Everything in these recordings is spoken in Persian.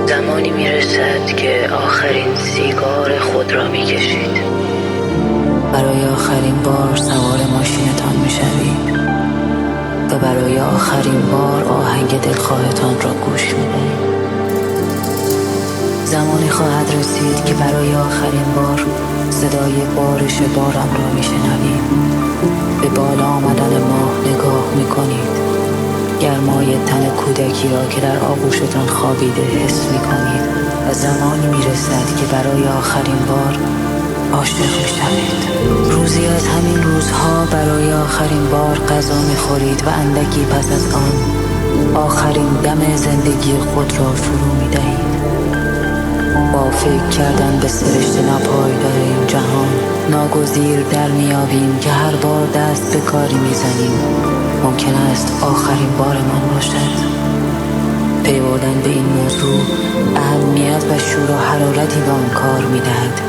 زمانی میرسد که آخرین سیگار خود را میکشید. برای آخرین بار سوار ماشینتان میشوید و برای آخرین بار آهنگ دلخواهتان را گوش میدهید. زمانی خواهد رسید که برای آخرین بار صدای بارش باران را میشنوید. به بالا آمدن ماه نگاه میکنید. گرمای تن کودکی را که در آغوشتان خوابیده حس میکنید و زمانی میرسد که برای آخرین بار عاشق میشوید. روزی از همین روزها برای آخرین بار غذا میخورید و اندکی پس از آن آخرین دم زندگی خود را فرو میدهید. با فکر کردن به سرشت ناپایدار این جهان ناگزیر در میابیم که هر بار دست به کاری میزنیم ممکن است آخرین بارمان باشد. پی بردن به این موضوع اهمیت و شور و حرارتی به آن کار میدهد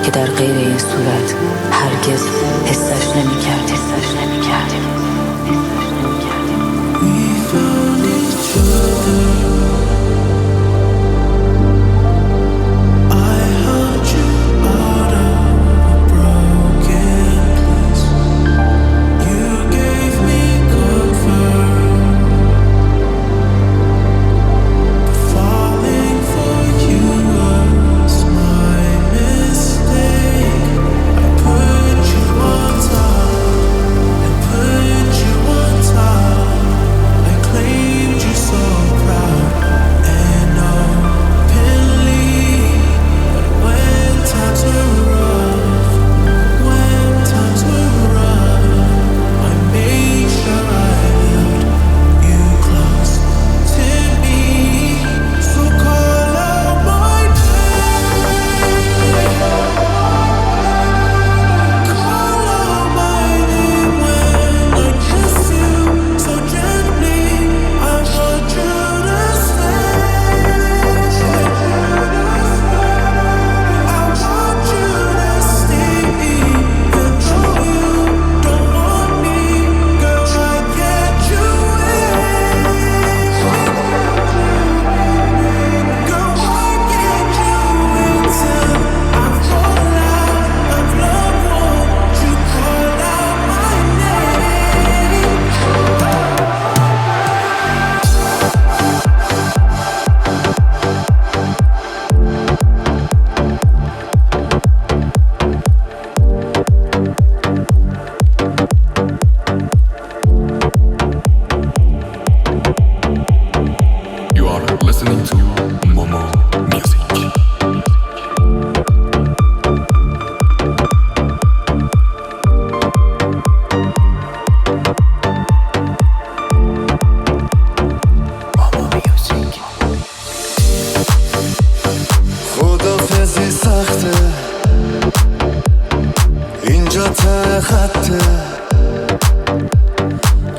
که در غیر این صورت هرگز حسش نمی‌کردیم.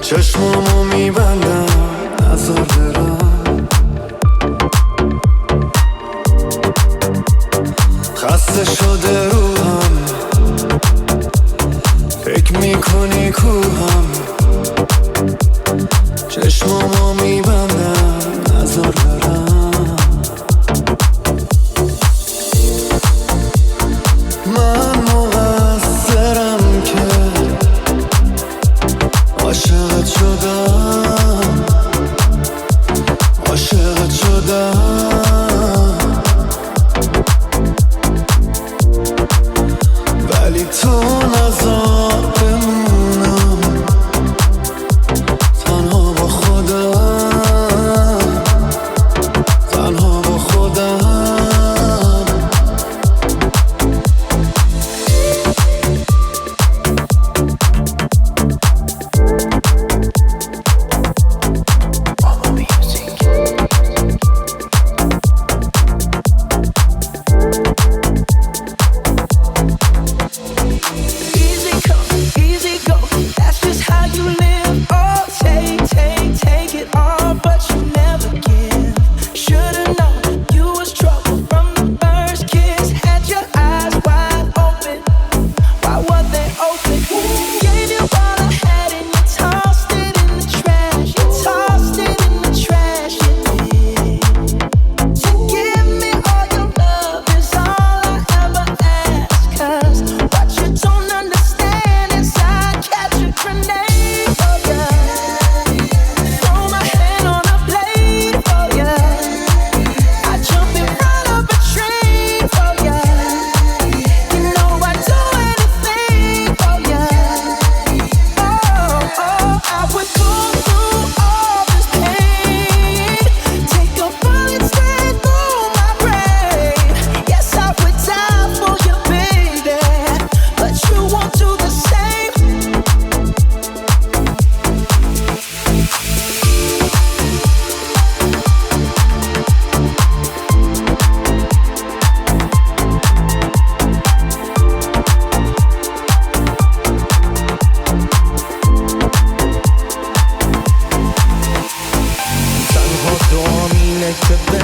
چشمامو میبندم نظر برم، خسته شده روحم، فکر میکنی کوهم، چشمامو میبندم نظر برم. من مقصرم که عاشقت شدم، عاشقت شدم.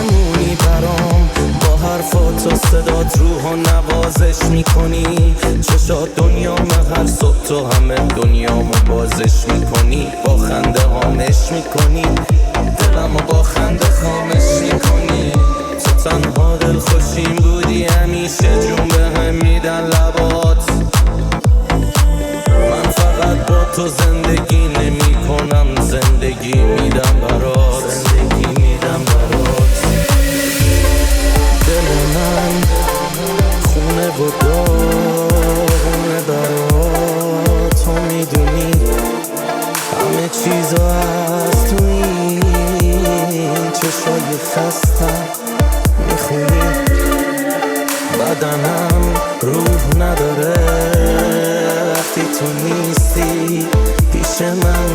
بمونی برام، با حرفات و صدات روحو نوازش میکنی. چشات دنیام، هر صبح تو همه دنیامو بازش میکنی. با خنده هامش میکنی، دلمو با خنده خامش میکنی. تو تنها دل خوشیم بودی همیشه، جون به هم میدن لبات. من فقط با تو زندگی نمی کنم، زندگی میدم برات، زندگی میدم برات. دل من خونه و داغونه برات، تو میدونی همه چیزا هست تو این چشای خستم میخونی. بدنم روح نداره وقتی تو نیستی پیش من،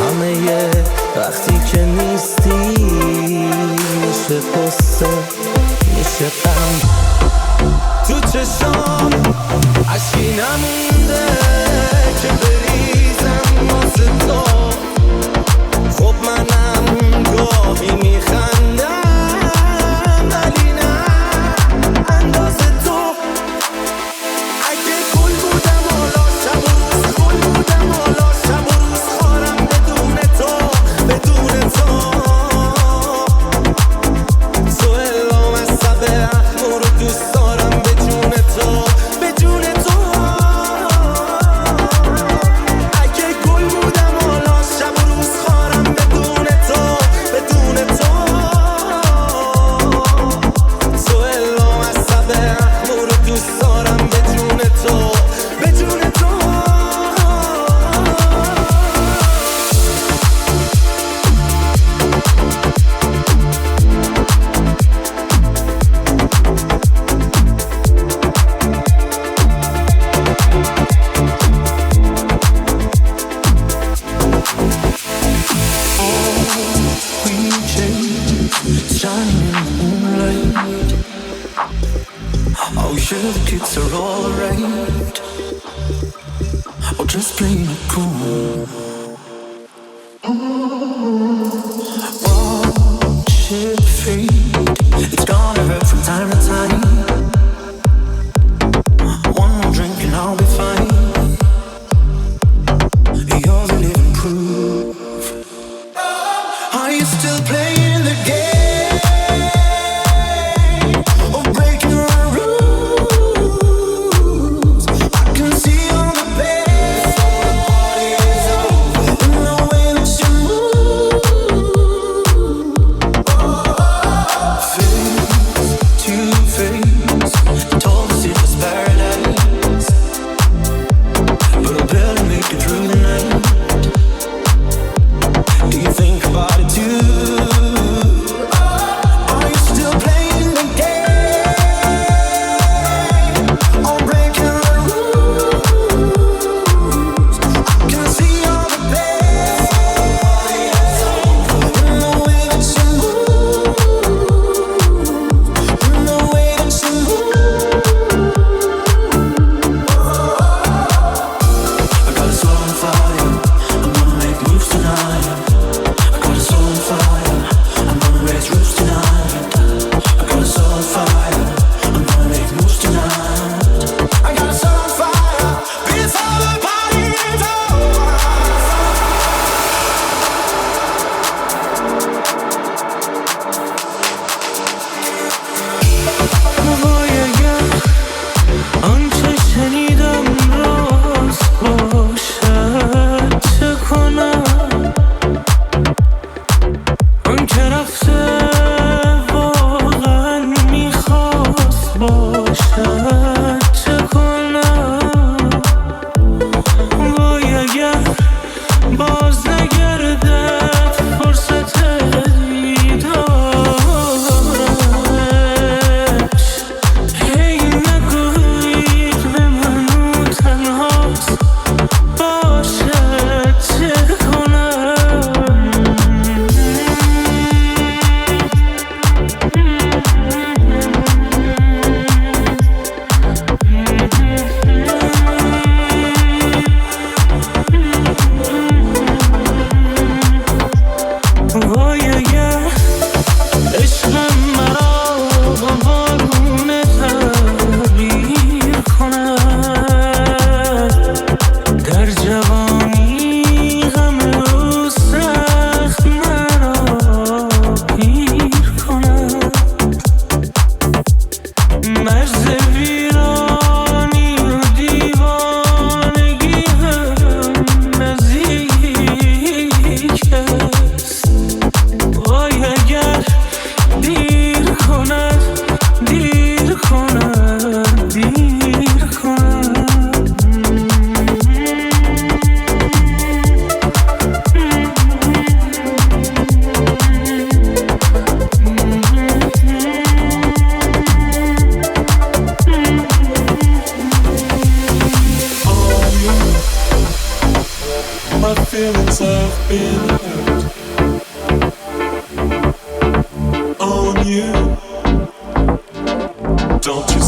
همه یه وقتی که نیستی میشه قصه میشه غم. تو چشام عشقی نمونده که بریزم واسه تو. خب منم گاهی میخندم ولی نه اندازه تو. اگه گل بودم حالا شب و روز، گل بودم حالا شب و روز خارم بدون تو، بدون تو. تو الهام از سب اخمو رو دوست دارم به جون تو، به جون تو. اگه گل بودم حالا شب و روز خارم بدون تو، بدون تو. تو الهام از سب اخمو رو دوست دارم به جون تو، به جون تو. Shining in the moonlight. Oh, sure the kids are alright. Oh, just playing it cool. Watch it fade. It's gonna hurt from time to time. One more drink and I'll be fine. You're the living proof. Are you still playing the game? Rules. I can see all the pain. Before the party is over.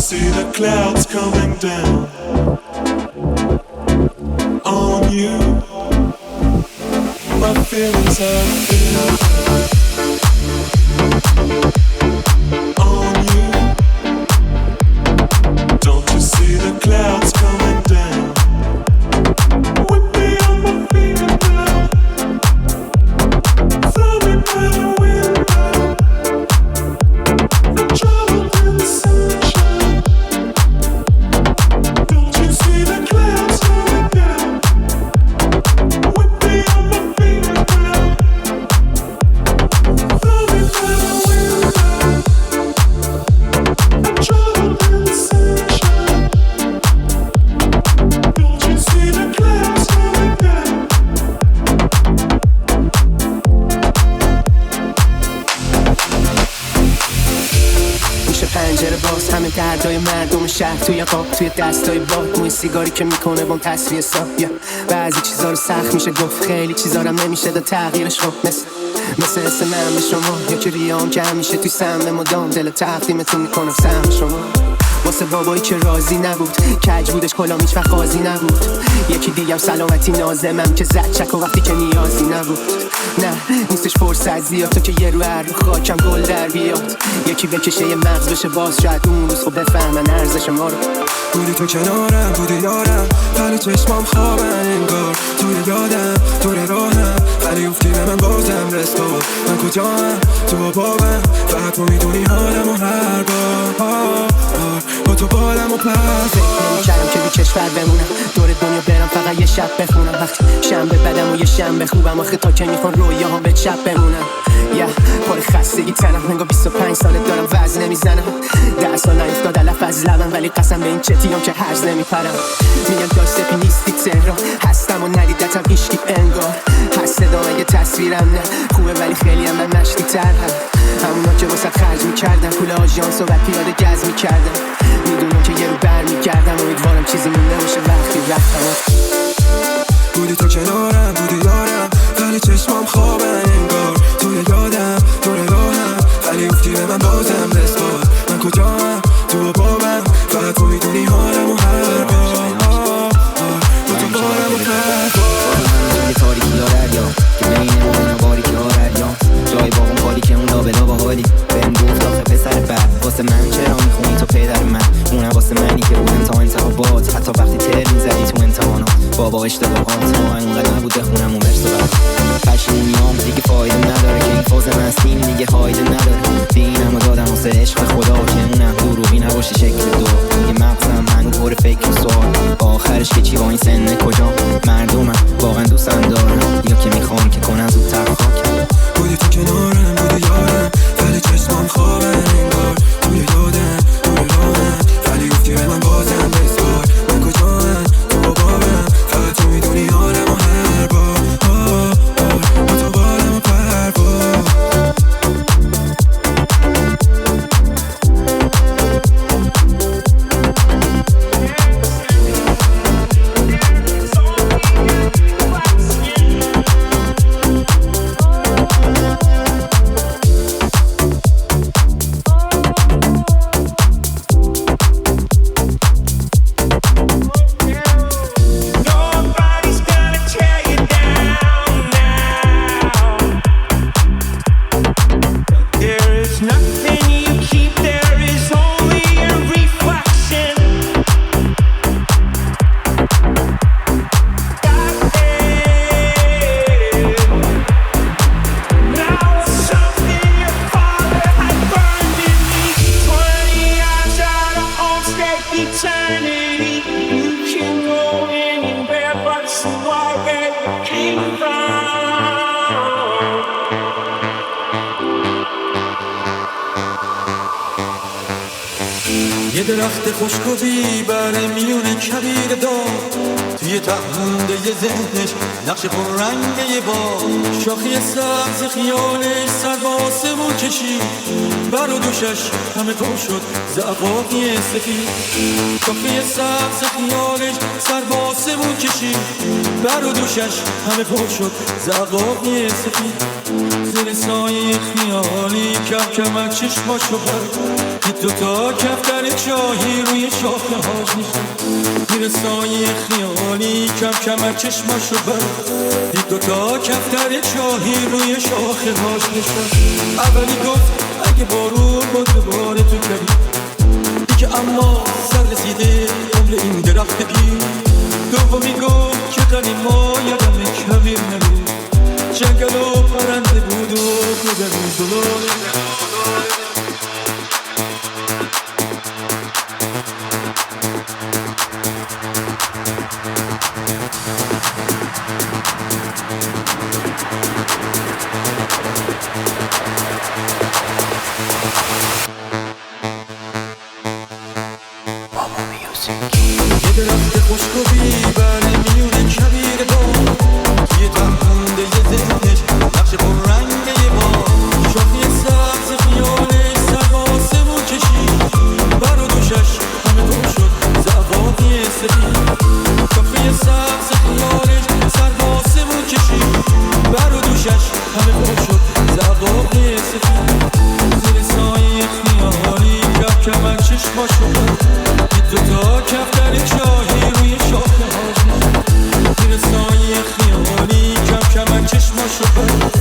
see the clouds coming down on you. My feelings are filled on you. Don't you see the clouds coming down? With me on my feet now, flowing by the window. I'm traveling in the sunshine. Don't you see the clouds coming down? With me on my feet now, flowing by the window. I'm traveling in the sunshine. Don't you see the clouds coming down? میشه پنجره باز همه دردای مردم شهر توی قاب توی دستای باد موی سیگاری که میکنه بام تصفیه صاف. بعضی چیزا رو سخت میشه گفت، خیلی چیزا رو نمیشه داد تغییرش رو. مثل اسم من به شما یا که ریام که همیشه توی سم مدام دل تقدیمتون میکنم سم شما. واسه بابایی که راضی نبود، کج بودش کلام هیچ وقت قاضی نبود. یکی دیگم سلامتی نازمم که زد چک و وقتی که نیازی نبود. نه نیستش فرصت زیاد تو که یه رو هر رو خاکم گل در بیاد. یکی بکشه یه مغز بشه باز شاید اون روز خب بفهمن ارزش ما رو. بودی تو کنارم بودی یارم، ولی چشمام خوابن انگار. توی یادم توی راهم، ولی افتی به من بازم رستا. من کجام تو بابم، فقط تو میدونی حالم و هر بار با تو بالم و پس نمی‌کردم که بی کشور بمونم، دور دنیا برم فقط یه شب بخونم. وقتی شنبه بدم و یه شنبه خوبم، آخه تا که میخوان رویاهام به چپ بمونم. پر خستگی تنم، انگار 25 ساله دارم وزن نمیزنم. 10 سال نیفتاد علف از لبم، ولی قسم به این چتیام که هرز نمیپرم. میگن داشت سپی نیستی تهران، هستم و ندیدتم هیچکی انگار. هست صدا اگه تصویرم نه خوبه، ولی خیلی هم من مشتی تر هم. همونا که واسه خرج میکردم پول آژانس و بعد پیاده گز میکردم. میدونم که یه رو بر میگردم، امیدوارم چیزی مونده باشه وقتی رفتم. بودی تو کنارم بودی یارم، ولی چشمام خوابن انگار. توی یادم دور راهم، ولی افتی به من بازم رستا. من کجام تو بابم، فقط تو میدونی حالم و هر بار با تو بارم و توی تاریکی ها دریا که بین اون و باریکی ها دریا، جای با اون کاری که اون لابلا با حالی بهم گفت آخه پسر بعد واسه من چرا میخونی تو پدر من. اونم واسه منی که بودم تا انتخابات، حتی وقتی تر میزدی تو امتحانات. بابا اشتباهات ما اینقدر نبود بخونم اون ورس و بعد پشیمونیام دیگه فایده نداره، که این فاز من سیم دیگه هایده نداره. دینم و دادم واسه عشق خدا که اونم دروغی نباشه شکل دو. یه مغزم منو پر فکر و سوال، آخرش که چی با این سن کجا. مردمم واقعا دوستم دارم، یا که میخوام که کنم زودتر خاک. بودی تو کنارم بودی یارم، ولی چشمام خوابن انگار. توی یادم توی راهم، ولی افتی به من بازم بسپار. من کجام تو بابم، فقط تو میدونی حالم و هر بار با تو بالم و پرواز. یه درخت خوشگوی بره میونه کبیر داد، توی تهمونده ذهنش نقش پررنگه با شاخی سبز خیالش سر با آسمون کشید بر و دوشش همه پر شد زعفاقی سفید شاخی سبز خیالش سر با آسمون کشید بر و دوشش همه پر شد زعفاقی سفید زیر سایه خیالی کم کمک چشماشو برد دوتا کفتر چاهی روی شاخه هاش نشد زیر سایه خیالی کم کمک چشماشو برد دوتا کفتر چاهی روی شاخه هاش نشد اولی گفت اگه بارون با دوباره تو کبی دیگه اما سر رسیده عمر این درخت پیر دومی گفت که قلیما یادم کبیر نبود جنگل و پرنده بود و گذر زلال یه درخت خشک و بیبره میونه کبیر با یه تهمونده یه ذهنش نقش پررنگه با شاخی سبز خیالش سر با آسمون کشید بر و دوشش همه پر شد زعفاقی سفید شاخی سبز خیالش سر با آسمون کشید بر و دوشش همه پر شد زعفاقی سفید زیر سایه خیالی کم کمک چشماشو برد دوتا کفتر چاهی روی شاخه هاش نشد زیر سایه خیالی کم کمک چشماشو برد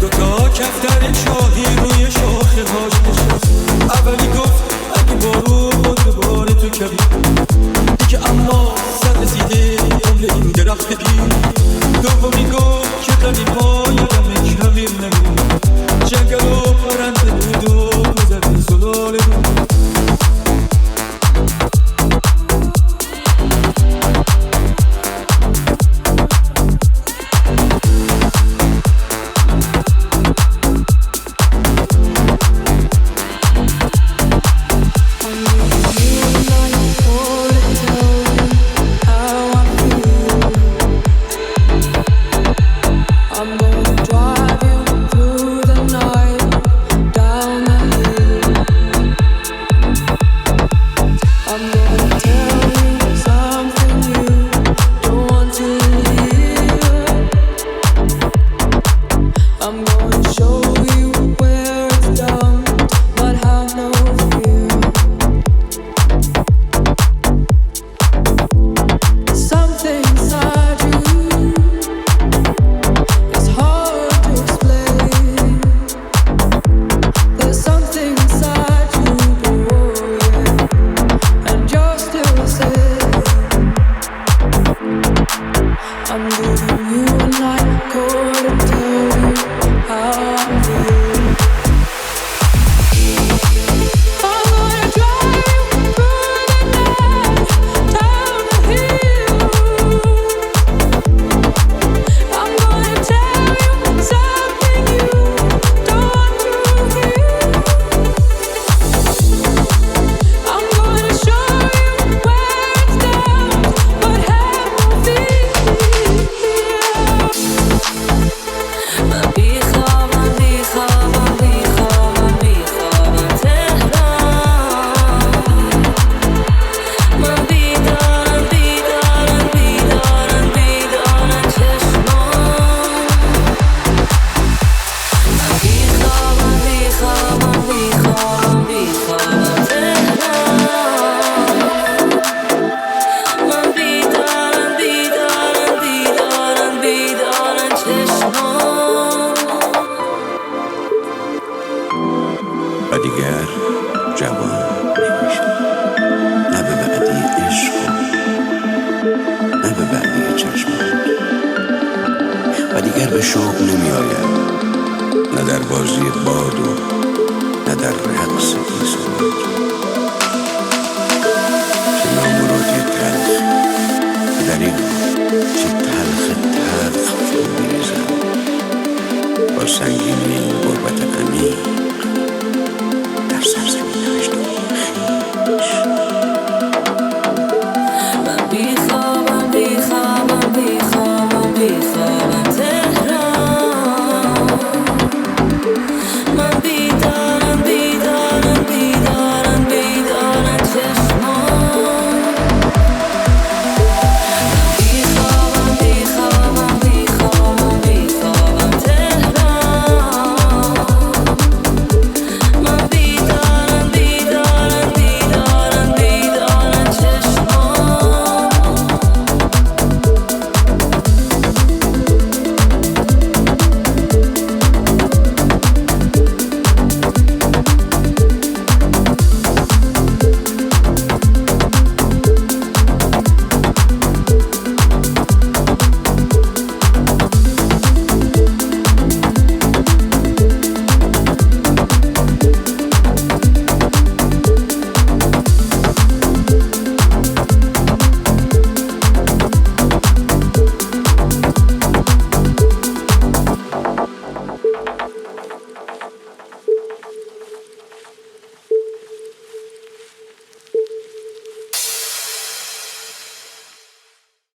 دوتا کفتر چاهی روی شاخه هاش نشد اولی گفت اگه بارون با دوباره تو کبی دیگه اما سر رسیده عمر این درخت پیر دومی گفت که قلیما یادم کبیر نبود جنگل و پرنده بود و گذر زلاله بود و دیگر جوان نمیشه، نه به بعدی عشق نه به بعدی چشمات، و دیگر به شوق نمی آید، نه در بازی باد و